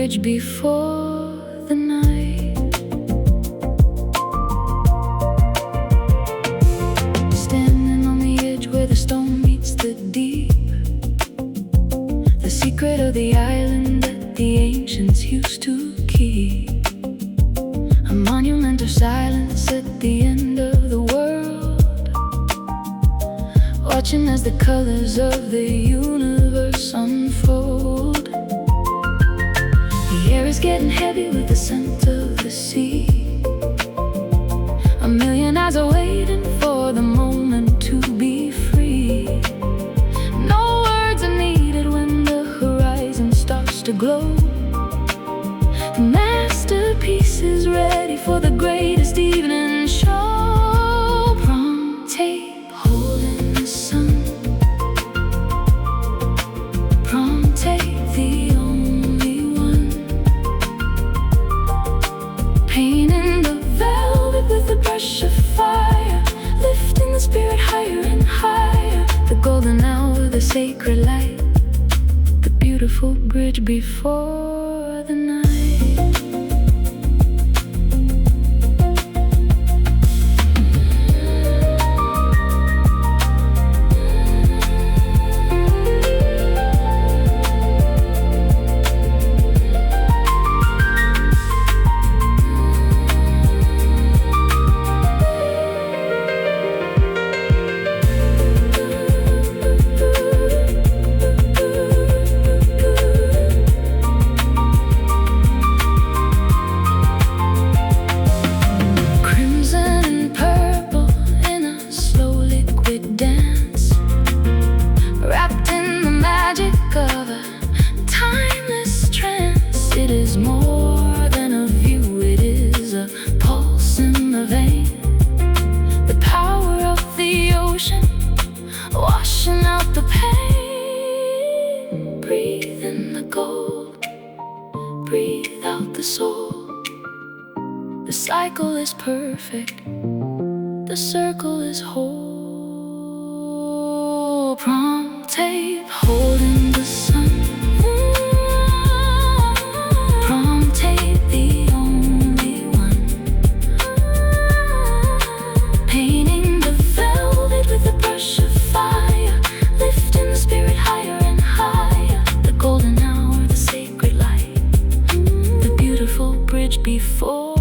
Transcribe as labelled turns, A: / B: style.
A: bridge before the night. Standing on the edge where the stone meets the deep, the secret of the island that the ancients used to keep. A monument of silence at the end of the world, watching as the colors of the universe unfold. The air is getting heavy with the scent of the sea. A million eyes are waiting for the moment to be free. No words are needed when the horizon starts to glow. The masterpiece is ready for the greatest evening show. Prom tape holding the sun. Prom tape, the only one. Painting the velvet with a brush of fire, lifting the spirit higher and higher. The golden hour, the sacred light, the beautiful bridge before the night. It is more than a view, it is a pulse in the vein. The power of the ocean, washing out the pain. Breathe in the gold, breathe out the soul. The cycle is perfect, the circle is whole. Prom tape holding the sun. Before